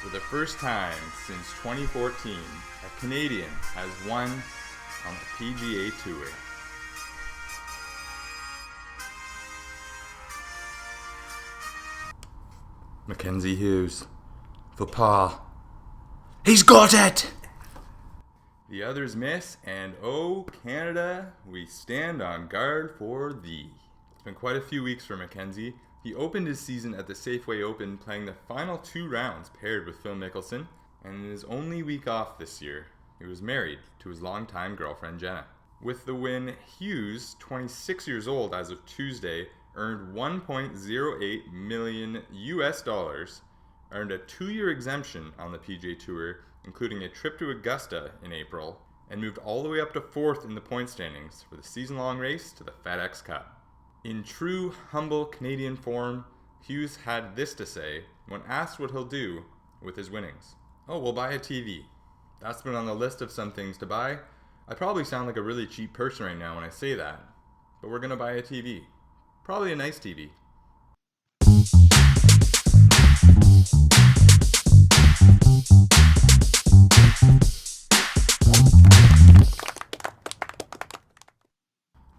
For the first time since 2014, a Canadian has won on the PGA Tour. Mackenzie Hughes. For par. He's got it! The others miss, and oh, Canada, we stand on guard for thee. It's been quite a few weeks for Mackenzie. He opened his season at the Safeway Open playing the final 2 rounds paired with Phil Mickelson, and in his only week off this year, he was married to his longtime girlfriend Jenna. With the win, Hughes, 26 years old as of Tuesday, earned $1.08 million US, earned a 2-year exemption on the PGA Tour, including a trip to Augusta in April, and moved all the way up to 4th in the point standings for the season-long race to the FedEx Cup. In true, humble Canadian form, Hughes had this to say when asked what he'll do with his winnings. Oh, we'll buy a TV. That's been on the list of some things to buy. I probably sound like a really cheap person right now when I say that, but we're gonna buy a TV. Probably a nice TV.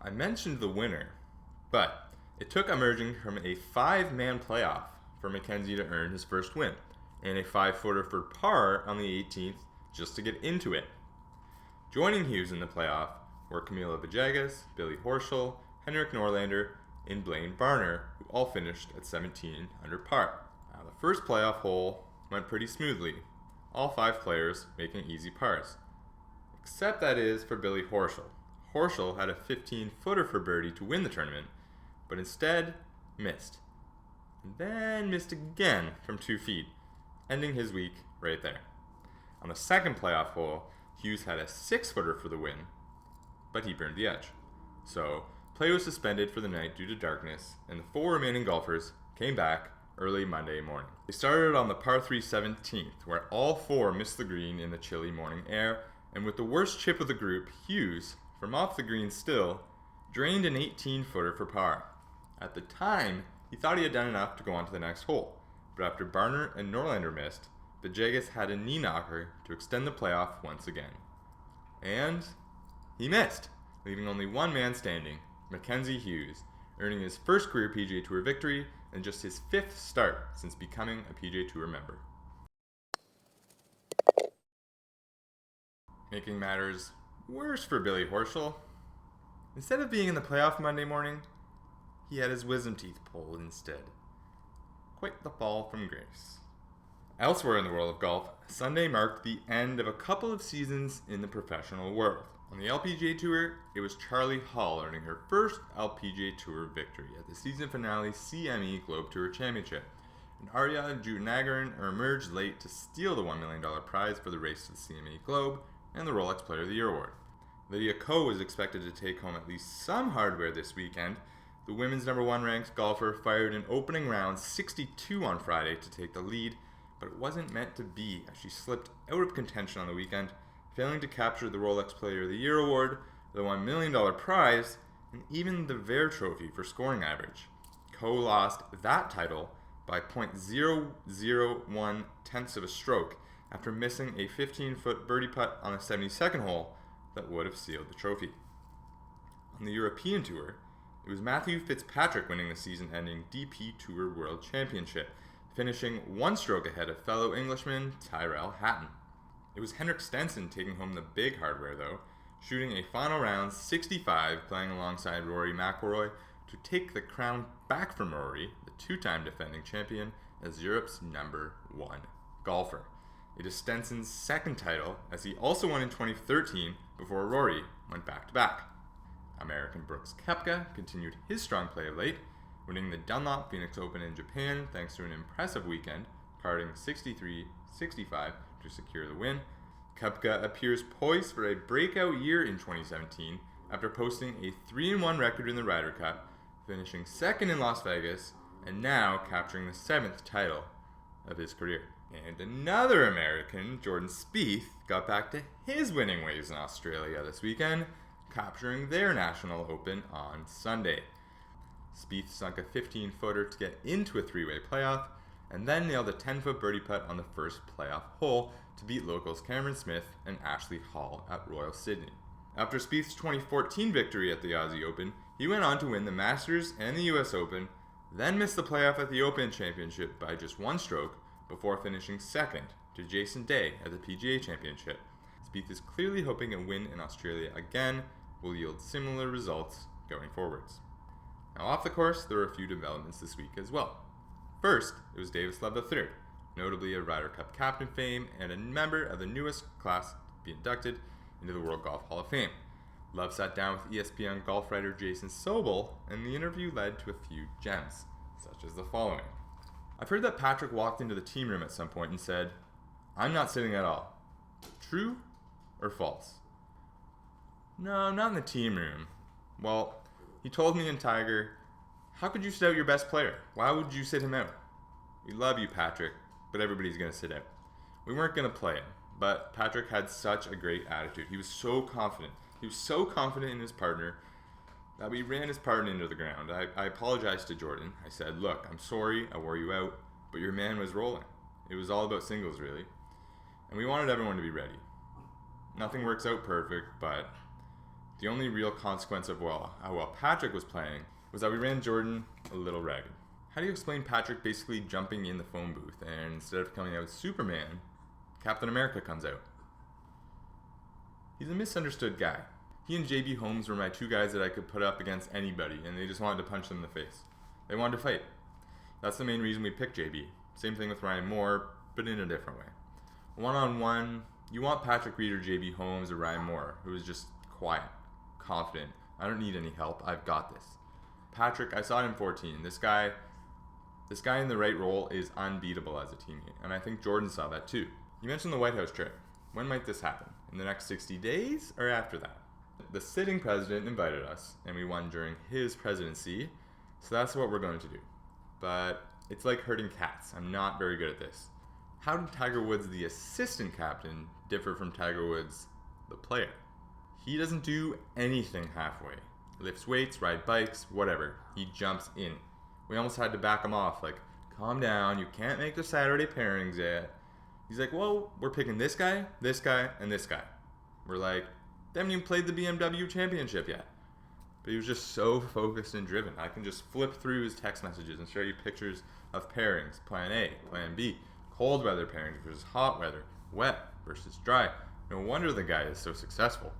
I mentioned the winner, but it took emerging from a 5-man playoff for Mackenzie to earn his first win, and a 5-footer for par on the 18th just to get into it. Joining Hughes in the playoff were Camilo Villegas, Billy Horschel, Henrik Norlander, and Blaine Barner, who all finished at 17 under par. Now, the first playoff hole went pretty smoothly, all 5 players making easy pars. Except that is for Billy Horschel. Horschel had a 15-footer for birdie to win the tournament, but instead missed. And then missed again from 2 feet, ending his week right there. On the second playoff hole, Hughes had a 6-footer for the win, but he burned the edge. So, play was suspended for the night due to darkness, and the 4 remaining golfers came back early Monday morning. They started on the par 3 17th, where all 4 missed the green in the chilly morning air, and with the worst chip of the group, Hughes, from off the green still, drained an 18-footer for par. At the time, he thought he had done enough to go on to the next hole, but after Barner and Norlander missed, Villegas had a knee knocker to extend the playoff once again. And he missed, leaving only one man standing, Mackenzie Hughes, earning his first career PGA Tour victory and just his 5th start since becoming a PGA Tour member. Making matters worse for Billy Horschel. Instead of being in the playoff Monday morning, he had his wisdom teeth pulled instead. Quite the fall from grace. Elsewhere in the world of golf, Sunday marked the end of a couple of seasons in the professional world. On the LPGA Tour, it was Charlie Hall earning her first LPGA Tour victory at the season finale CME Globe Tour Championship, and Arya Jutanugarn emerged late to steal the $1 million prize for the race to the CME Globe and the Rolex Player of the Year award. Lydia Ko is expected to take home at least some hardware this weekend. The women's number 1 ranked golfer fired an opening round 62 on Friday to take the lead, but it wasn't meant to be as she slipped out of contention on the weekend, failing to capture the Rolex Player of the Year award, the $1 million prize, and even the Vare Trophy for scoring average. Ko lost that title by .001 tenths of a stroke after missing a 15-foot birdie putt on the 72nd hole that would have sealed the trophy. On the European Tour, it was Matthew Fitzpatrick winning the season-ending DP Tour World Championship, finishing 1 stroke ahead of fellow Englishman Tyrrell Hatton. It was Henrik Stenson taking home the big hardware though, shooting a final round 65 playing alongside Rory McIlroy to take the crown back from Rory, the 2-time defending champion, as Europe's number 1 golfer. It is Stenson's 2nd title, as he also won in 2013 before Rory went back-to-back. American Brooks Koepka continued his strong play of late, winning the Dunlop Phoenix Open in Japan thanks to an impressive weekend, carding 63-65 to secure the win. Koepka appears poised for a breakout year in 2017 after posting a 3-1 record in the Ryder Cup, finishing 2nd in Las Vegas, and now capturing the 7th title of his career. And another American, Jordan Spieth, got back to his winning ways in Australia this weekend, capturing their National Open on Sunday. Spieth sunk a 15-footer to get into a 3-way playoff, and then nailed a 10-foot birdie putt on the first playoff hole to beat locals Cameron Smith and Ashley Hall at Royal Sydney. After Spieth's 2014 victory at the Aussie Open, he went on to win the Masters and the US Open, then missed the playoff at the Open Championship by just one stroke before finishing second to Jason Day at the PGA Championship. Spieth is clearly hoping a win in Australia again will yield similar results going forwards. Now off the course, there were a few developments this week as well. First, it was Davis Love III, notably a Ryder Cup captain fame and a member of the newest class to be inducted into the World Golf Hall of Fame. Love sat down with ESPN golf writer Jason Sobel, and the interview led to a few gems, such as the following. I've heard that Patrick walked into the team room at some point and said, "I'm not sitting at all." True or false? No, not in the team room. Well, he told me and Tiger, "How could you sit out your best player? Why would you sit him out? We love you, Patrick, but everybody's going to sit out." We weren't going to play him, but Patrick had such a great attitude. He was so confident. He was so confident in his partner that we ran his partner into the ground. I apologized to Jordan. I said, "Look, I'm sorry I wore you out, but your man was rolling." It was all about singles, really. And we wanted everyone to be ready. Nothing works out perfect, but the only real consequence of how well Patrick was playing was that we ran Jordan a little ragged. How do you explain Patrick basically jumping in the phone booth and instead of coming out with Superman, Captain America comes out? He's a misunderstood guy. He and JB Holmes were my two guys that I could put up against anybody, and they just wanted to punch them in the face. They wanted to fight. That's the main reason we picked JB. Same thing with Ryan Moore, but in a different way. One-on-one, you want Patrick Reed or JB Holmes or Ryan Moore, who is just quiet, confident. I don't need any help. I've got this. Patrick, I saw it in 14. This guy in the right role is unbeatable as a teammate, and I think Jordan saw that too. You mentioned the White House trip. When might this happen? In the next 60 days or after that? The sitting president invited us, and we won during his presidency, so that's what we're going to do. But it's like herding cats. I'm not very good at this. How did Tiger Woods, the assistant captain, differ from Tiger Woods, the player? He doesn't do anything halfway. Lifts weights, ride bikes, whatever. He jumps in. We almost had to back him off, like, calm down, you can't make the Saturday pairings yet. He's like, well, we're picking this guy, and this guy. We're like, they haven't even played the BMW championship yet. But he was just so focused and driven. I can just flip through his text messages and show you pictures of pairings, plan A, plan B, cold weather pairings versus hot weather, wet versus dry. No wonder the guy is so successful.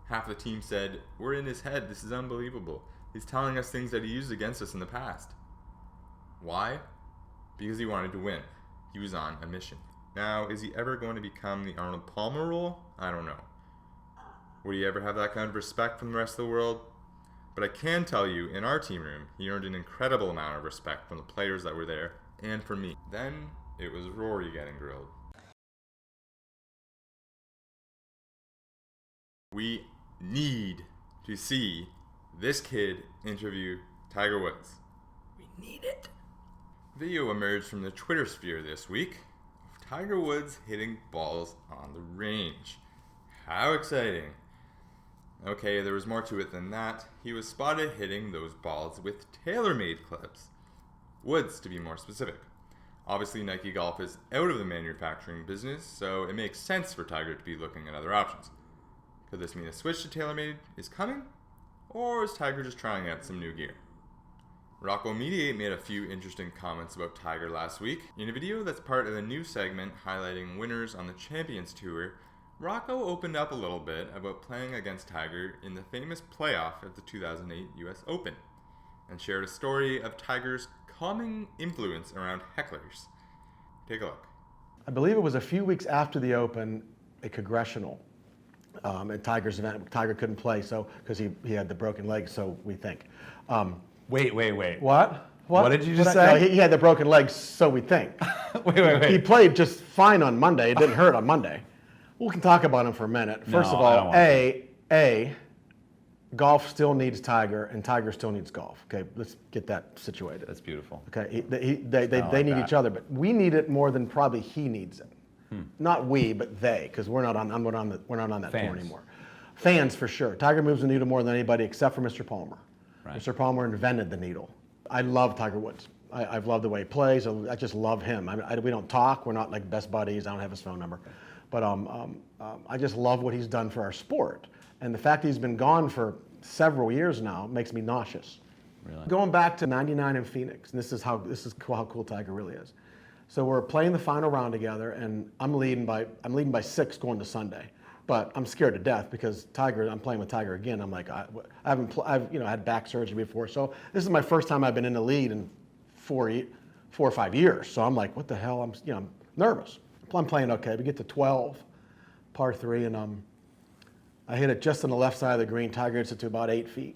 Half the team said, we're in his head, this is unbelievable. He's telling us things that he used against us in the past. Why? Because he wanted to win. He was on a mission. Now, is he ever going to become the Arnold Palmer role? I don't know. Would he ever have that kind of respect from the rest of the world? But I can tell you, in our team room, he earned an incredible amount of respect from the players that were there and from me. Then, it was Rory getting grilled. We need to see this kid interview Tiger Woods. We need it. Video emerged from the Twitter sphere this week of Tiger Woods hitting balls on the range. How exciting. Okay, there was more to it than that. He was spotted hitting those balls with TaylorMade clubs. Woods, to be more specific. Obviously, Nike Golf is out of the manufacturing business, so it makes sense for Tiger to be looking at other options. Could this mean a switch to TaylorMade is coming? Or is Tiger just trying out some new gear? Rocco Mediate made a few interesting comments about Tiger last week. In a video that's part of the new segment highlighting winners on the Champions Tour, Rocco opened up a little bit about playing against Tiger in the famous playoff at the 2008 US Open, and shared a story of Tiger's calming influence around hecklers. Take a look. I believe it was a few weeks after the Open, a congressional at Tiger's event. Tiger couldn't play because he had the broken leg, so we think. Wait. What? What did you just say? No, he had the broken leg, so we think. Wait. He played just fine on Monday. It didn't hurt on Monday. We can talk about him for a minute. First of all, golf still needs Tiger, and Tiger still needs golf. Okay, let's get that situated. That's beautiful. Okay, they need each other, but we need it more than probably he needs it. Not we, but they, because we're not on that tour anymore. Fans for sure. Tiger moves the needle more than anybody except for Mr. Palmer. Right. Mr. Palmer invented the needle. I love Tiger Woods. I've loved the way he plays. I just love him. We don't talk. We're not like best buddies. I don't have his phone number. But I just love what he's done for our sport. And the fact that he's been gone for several years now makes me nauseous. Really? Going back to '99 in Phoenix, and this is how cool Tiger really is. So we're playing the final round together, and I'm leading by 6 going to Sunday. But I'm scared to death because I'm playing with Tiger again. I'm like, I've had back surgery before, so this is my first time I've been in the lead in 4 or 5 years. So I'm like, what the hell? I'm nervous. I'm playing okay. We get to 12, par 3, and I hit it just on the left side of the green. Tiger hits it to about 8 feet,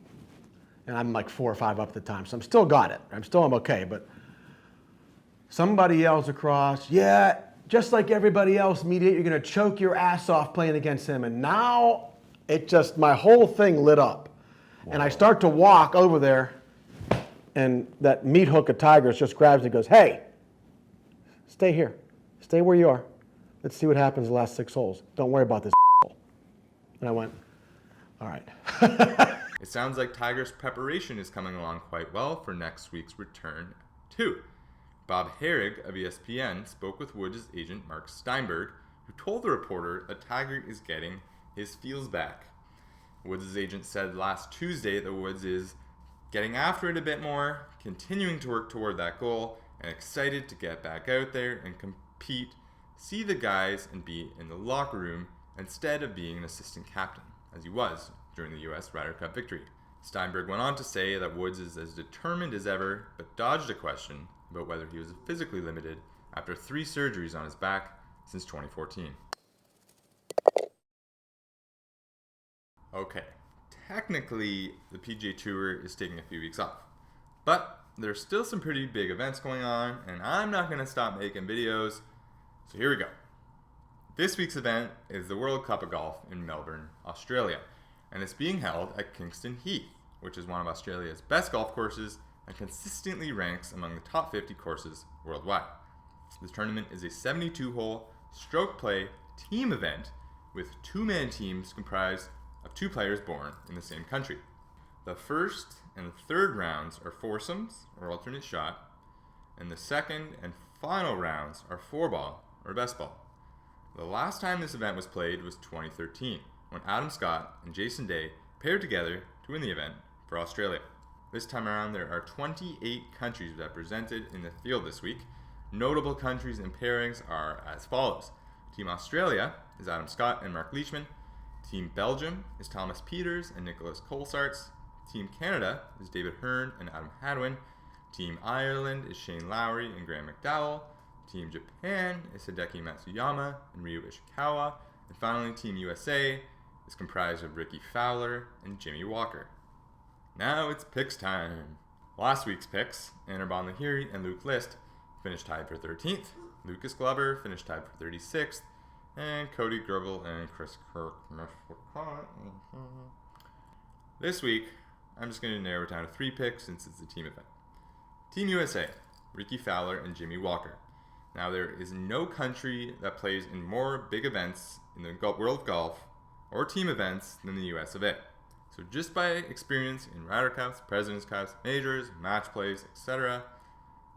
and I'm like 4 or 5 up at the time. So I'm still got it. I'm okay, but somebody yells across, yeah. Just like everybody else, media, you're going to choke your ass off playing against him. And now my whole thing lit up. Whoa. And I start to walk over there, and that meat hook of Tigers just grabs me and goes, hey, stay here. Stay where you are. Let's see what happens the last 6 holes. Don't worry about this. And I went, all right. It sounds like Tiger's preparation is coming along quite well for next week's return, too. Bob Herrig of ESPN spoke with Woods' agent Mark Steinberg, who told the reporter that Tiger is getting his feels back. Woods' agent said last Tuesday that Woods is getting after it a bit more, continuing to work toward that goal, and excited to get back out there and compete, see the guys, and be in the locker room instead of being an assistant captain, as he was during the U.S. Ryder Cup victory. Steinberg went on to say that Woods is as determined as ever, but dodged a question about whether he was physically limited after 3 surgeries on his back since 2014. Okay, technically the PGA Tour is taking a few weeks off, but there's still some pretty big events going on, and I'm not going to stop making videos, so here we go. This week's event is the World Cup of Golf in Melbourne, Australia, and it's being held at Kingston Heath, which is one of Australia's best golf courses and consistently ranks among the top 50 courses worldwide. This tournament is a 72-hole stroke play team event with 2-man teams comprised of 2 players born in the same country. The first and third rounds are foursomes or alternate shot, and the second and final rounds are 4-ball or best ball. The last time this event was played was 2013, when Adam Scott and Jason Day paired together to win the event for Australia. This time around, there are 28 countries represented in the field this week. Notable countries and pairings are as follows. Team Australia is Adam Scott and Mark Leishman. Team Belgium is Thomas Pieters and Nicholas Colsaerts. Team Canada is David Hearn and Adam Hadwin. Team Ireland is Shane Lowry and Graham McDowell. Team Japan is Hideki Matsuyama and Ryu Ishikawa. And finally, Team USA is comprised of Ricky Fowler and Jimmy Walker. Now it's picks time. Last week's picks, Anirban Lahiri and Luke List finished tied for 13th. Lucas Glover finished tied for 36th. And Cody Grubble and Chris Kirk. This week, I'm just going to narrow it down to 3 picks since it's a team event. Team USA, Ricky Fowler and Jimmy Walker. Now there is no country that plays in more big events in the world of golf or team events than the US of A. So just by experience in Ryder Cups, President's Cups, majors, match plays, etc.,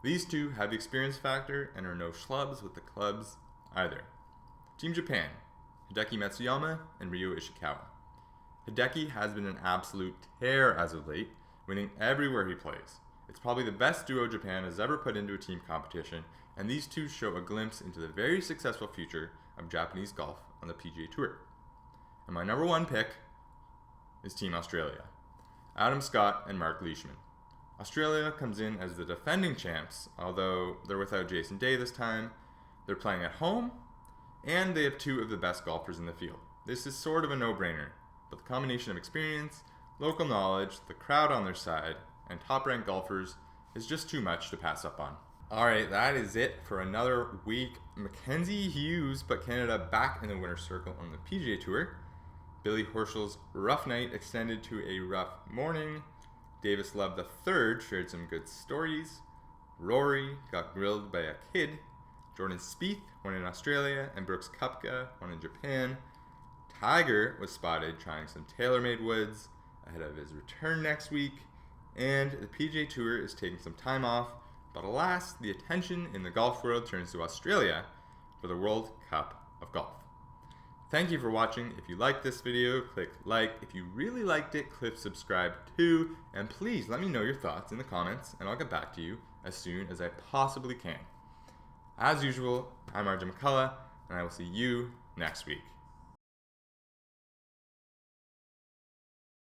these 2 have the experience factor and are no schlubs with the clubs either. Team Japan, Hideki Matsuyama and Ryu Ishikawa. Hideki has been an absolute tear as of late, winning everywhere he plays. It's probably the best duo Japan has ever put into a team competition, and these 2 show a glimpse into the very successful future of Japanese golf on the PGA Tour. And my number 1 pick is Team Australia, Adam Scott and Mark Leishman. Australia comes in as the defending champs, although they're without Jason Day this time. They're playing at home, and they have 2 of the best golfers in the field. This is sort of a no-brainer, but the combination of experience, local knowledge, the crowd on their side, and top-ranked golfers is just too much to pass up on. Alright, that is it for another week. Mackenzie Hughes put Canada back in the winner's circle on the PGA Tour. Billy Horschel's rough night extended to a rough morning. Davis Love III shared some good stories. Rory got grilled by a kid. Jordan Spieth won in Australia, and Brooks Koepka won in Japan. Tiger was spotted trying some TaylorMade woods ahead of his return next week. And the PGA Tour is taking some time off But alas, the attention in the golf world turns to Australia for the World Cup of Golf. Thank you for watching. If you liked this video, click like. If you really liked it, click subscribe too. And please let me know your thoughts in the comments, and I'll get back to you as soon as I possibly can. As usual, I'm RJ McCullough, and I will see you next week.